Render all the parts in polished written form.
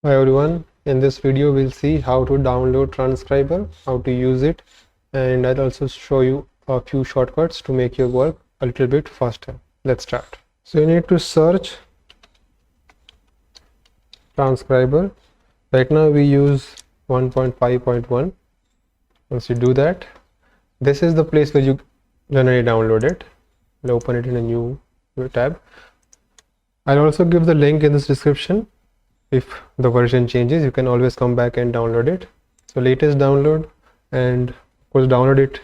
Hi everyone, in this video we'll see how to download Transcriber, how to use it, and I'll also show you a few shortcuts to make your work a little bit faster. Let's start. So you need to search Transcriber. Right now we use 1.5.1. Once you do that, this is the place where you generally download it. I'll open it in a new tab. I'll also give the link in this description. If the version changes, you can always come back and download it. So latest download, and of course download it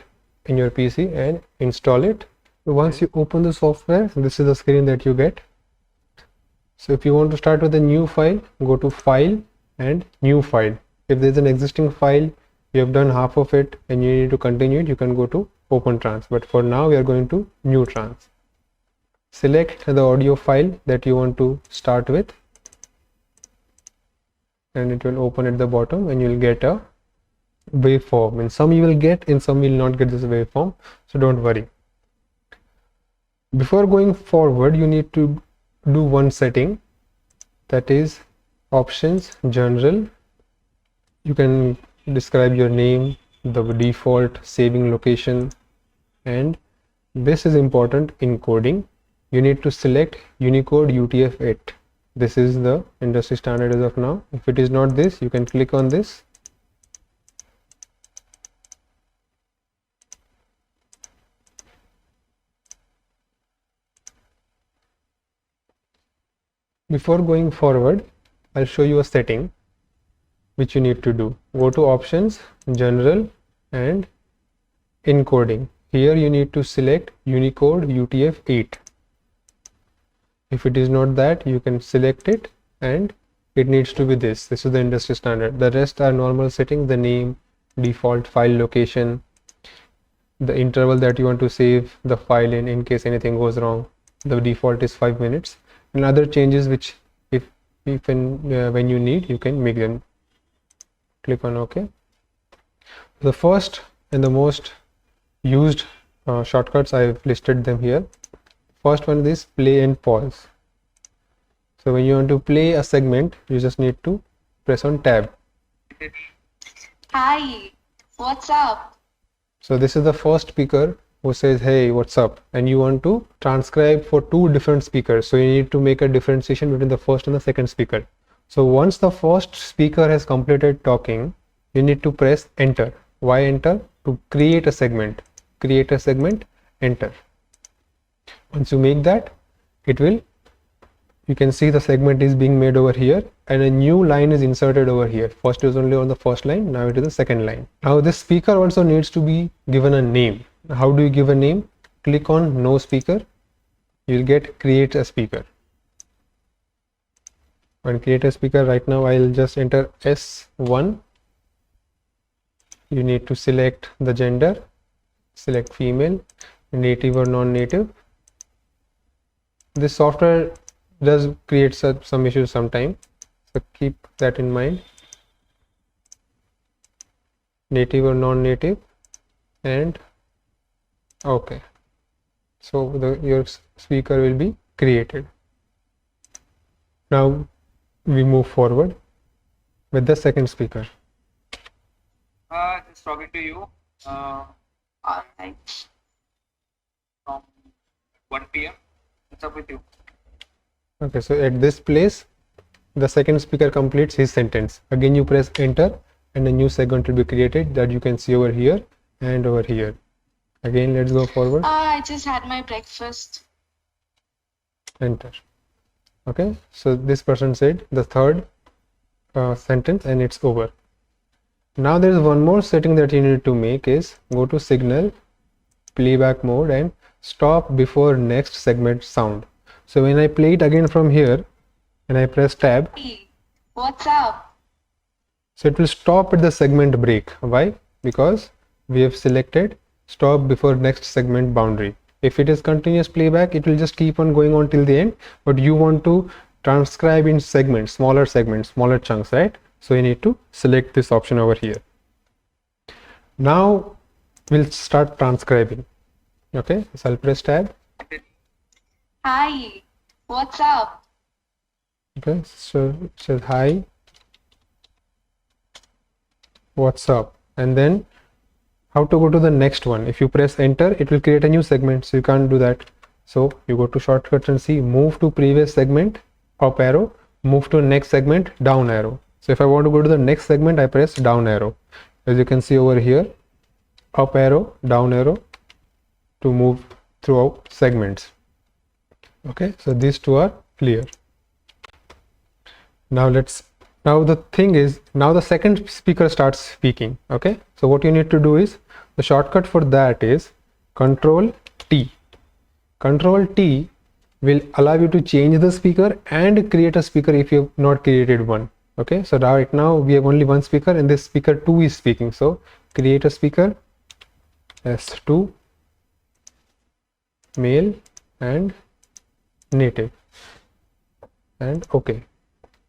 in your PC and install it. So once you open the software, this is the screen that you get. So if you want to start with a new file, go to File and New File. If there's an existing file, you have done half of it and you need to continue it, you can go to Open Trans. But for now we are going to New Trans. Select the audio file that you want to start with, and it will open at the bottom and you'll get a waveform. In some you will get, in some you will not get this waveform, so don't worry. Before going forward, you need to do one setting, that is Options, General. You can describe your name, the default saving location, and this is important, encoding. You need to select Unicode UTF-8. This is the industry standard as of now. If it is not this, you can click on this. Before going forward, I'll show you a setting which you need to do. Go to Options, General, and Encoding. Here you need to select Unicode UTF-8. If it is not that, you can select it, and it needs to be this. This is the industry standard. The rest are normal settings: the name, default file location, the interval that you want to save the file in case anything goes wrong. The default is 5 minutes, and other changes which if and when you need, you can make them. Click on OK. The first and the most used shortcuts, I've listed them here. First one is play and pause. So when you want to play a segment, you just need to press on tab. Hi, what's up? So this is the first speaker who says, hey, what's up? And you want to transcribe for two different speakers. So you need to make a differentiation between the first and the second speaker. So once the first speaker has completed talking, you need to press enter. Why enter? To create a segment. Create a segment, enter. Once you make that, you can see the segment is being made over here and a new line is inserted over here. First is only on the first line, now it is the second line. Now this speaker also needs to be given a name. How do you give a name? Click on no speaker, you'll get create a speaker. And create a speaker, right now I'll just enter S1. You need to select the gender, select female, native or non-native. This software does create some issues sometimes, so keep that in mind. Native or non-native, and okay. So your speaker will be created. Now we move forward with the second speaker. Just talking to you Alright. from 1 p.m. What's up with you? Okay, so at this place, the second speaker completes his sentence. Again, you press enter, and a new segment will be created that you can see over here and over here. Again, let's go forward. I just had my breakfast. Enter. Okay, so this person said the third sentence and it's over. Now there is one more setting that you need to make, is go to signal, playback mode, and stop before next segment sound. So when I play it again from here and I press tab, Hey, what's up? so it will stop at the segment break. Why? Because we have selected stop before next segment boundary. If it is continuous playback, it will just keep on going on till the end, but you want to transcribe in segments, smaller chunks, right? So you need to select this option over here. Now we'll start transcribing. Okay, so I'll press tab. Hi, what's up? Okay, so it says hi, what's up, and then how to go to the next one. If you press enter, it will create a new segment, so you can't do that. So you go to shortcuts and see move to previous segment, up arrow, move to next segment, down arrow. So if I want to go to the next segment, I press down arrow. As you can see over here, up arrow, down arrow to move throughout segments. Okay, so these two are clear. Now the thing is, now the second speaker starts speaking. Okay, so what you need to do is, the shortcut for that is Control T. Control T will allow you to change the speaker and create a speaker if you have not created one. Okay, so right now we have only one speaker and this speaker 2 is speaking. So create a speaker, S2, male and native, and okay.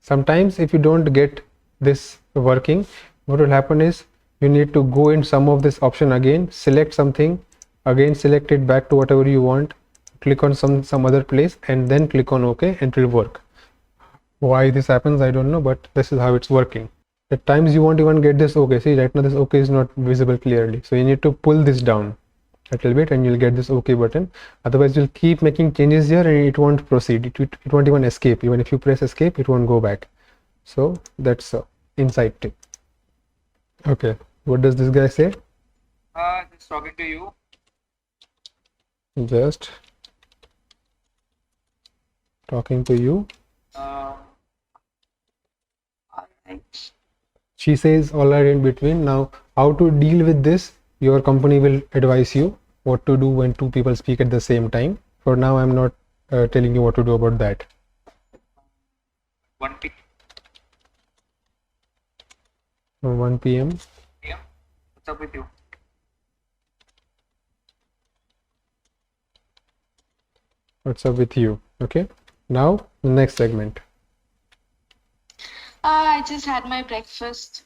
Sometimes if you don't get this working, what will happen is you need to go in some of this option again, select something, again select it back to whatever you want, click on some other place and then click on OK, and it will work. Why this happens, I don't know, but this is how it's working. At times you won't even get this OK. See, right now this OK is not visible clearly, so you need to pull this down a little bit and you'll get this OK button. Otherwise you'll keep making changes here and it won't proceed. It won't even escape. Even if you press escape, it won't go back. So that's inside tip. Okay, what does this guy say? Just talking to you. Just talking to you. Alright. She says all right in between. Now how to deal with this, your company will advise you what to do when two people speak at the same time. For now I'm not telling you what to do about that. 1 p.m. 1 p.m. Yeah. What's up with you? What's up with you? Okay, now the next segment. I just had my breakfast.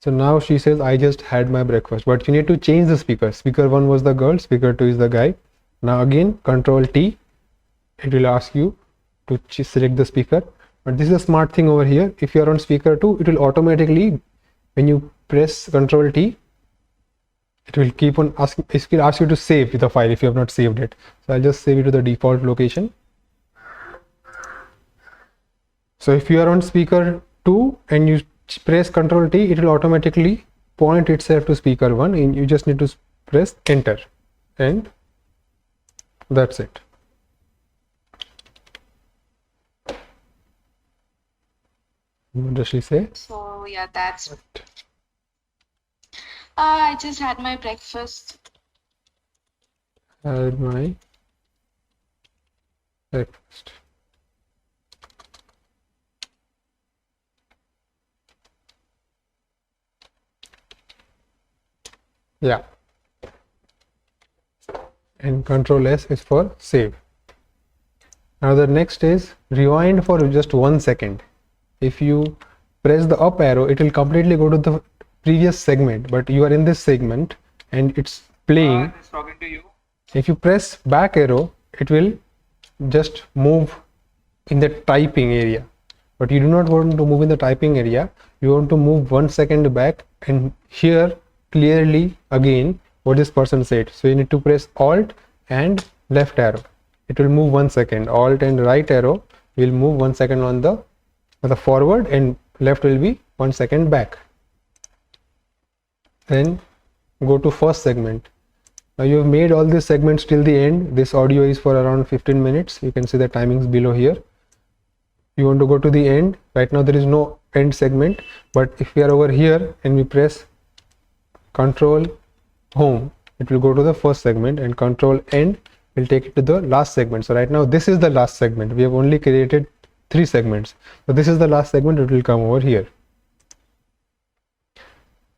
So now she says I just had my breakfast, but you need to change the speaker. Speaker 1 was the girl, speaker 2 is the guy. Now again Control T, it will ask you to select the speaker. But this is a smart thing over here. If you are on speaker 2, it will automatically, when you press Control T, it will keep on asking, it will ask you to save the file if you have not saved it. So I'll just save it to the default location. So if you are on speaker 2 and you press Control T, it will automatically point itself to speaker 1 and you just need to press enter, and that's it. What does she say? So yeah, that's I just had my breakfast. Had my breakfast. Yeah, and Control S is for save. Now the next is rewind for just 1 second. If you press the up arrow, it will completely go to the previous segment, but you are in this segment and it's playing. Just talking to you. If you press back arrow, it will just move in the typing area, but you do not want to move in the typing area. You want to move 1 second back and hear clearly again what this person said. So you need to press Alt and left arrow. It will move 1 second. Alt and right arrow will move 1 second on the forward, and left will be 1 second back. Then go to first segment. Now you have made all these segments till the end. This audio is for around 15 minutes. You can see the timings below here. You want to go to the end. Right now there is no end segment, but if we are over here and we press Control Home, it will go to the first segment, and Control End will take it to the last segment. So right now this is the last segment. We have only created 3 segments. So this is the last segment. It will come over here.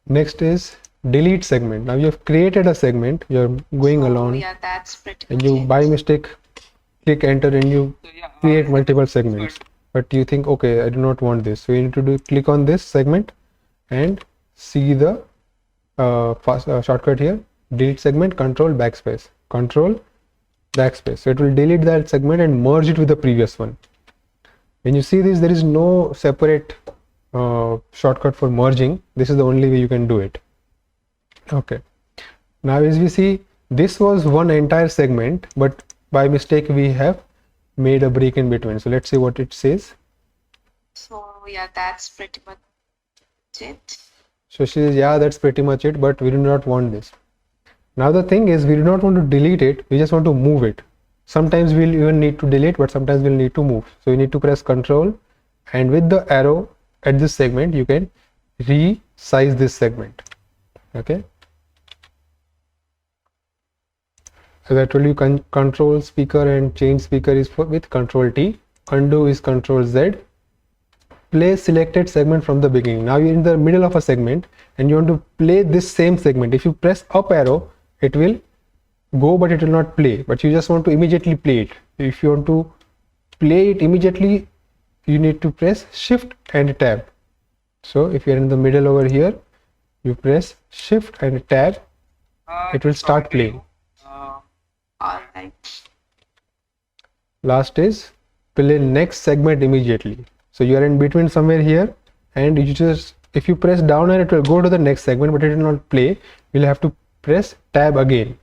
Next is delete segment. Now you have created a segment. You are going along, Yeah, that's pretty and much you it. by mistake click enter and you So yeah. create multiple segments. But you think, okay, I do not want this. So you need to click on this segment and see the shortcut here. Delete segment, Control backspace, Control backspace. So it will delete that segment and merge it with the previous one. When you see this, there is no separate shortcut for merging, this is the only way you can do it. Okay, now as we see, this was one entire segment, but by mistake we have made a break in between. So let's see what it says. So yeah, that's pretty much it. So she says, yeah, that's pretty much it, but we do not want this. Now the thing is, we do not want to delete it, we just want to move it. Sometimes we'll even need to delete, but sometimes we'll need to move. So you need to press Control, and with the arrow at this segment, you can resize this segment. Okay. As I told you, Control speaker and change speaker is with Control T. Undo is Control Z. Play selected segment from the beginning. Now you're in the middle of a segment and you want to play this same segment. If you press up arrow, it will go, but it will not play. But you just want to immediately play it. If you want to play it immediately, you need to press Shift and Tab. So if you're in the middle over here, you press Shift and Tab, it will start playing. All right. Last is play next segment immediately. So you are in between somewhere here, and you just, if you press down and it will go to the next segment, but it will not play, you'll have to press Tab again.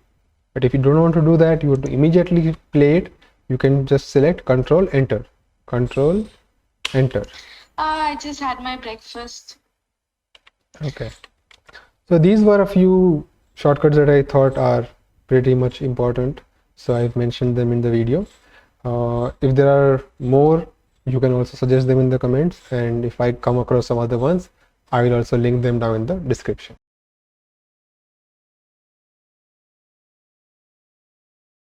But if you don't want to do that, you want to immediately play it, you can just select Control Enter. Control Enter. I just had my breakfast. Okay. So these were a few shortcuts that I thought are pretty much important. So I've mentioned them in the video. If there are more, you can also suggest them in the comments, and if I come across some other ones, I will also link them down in the description.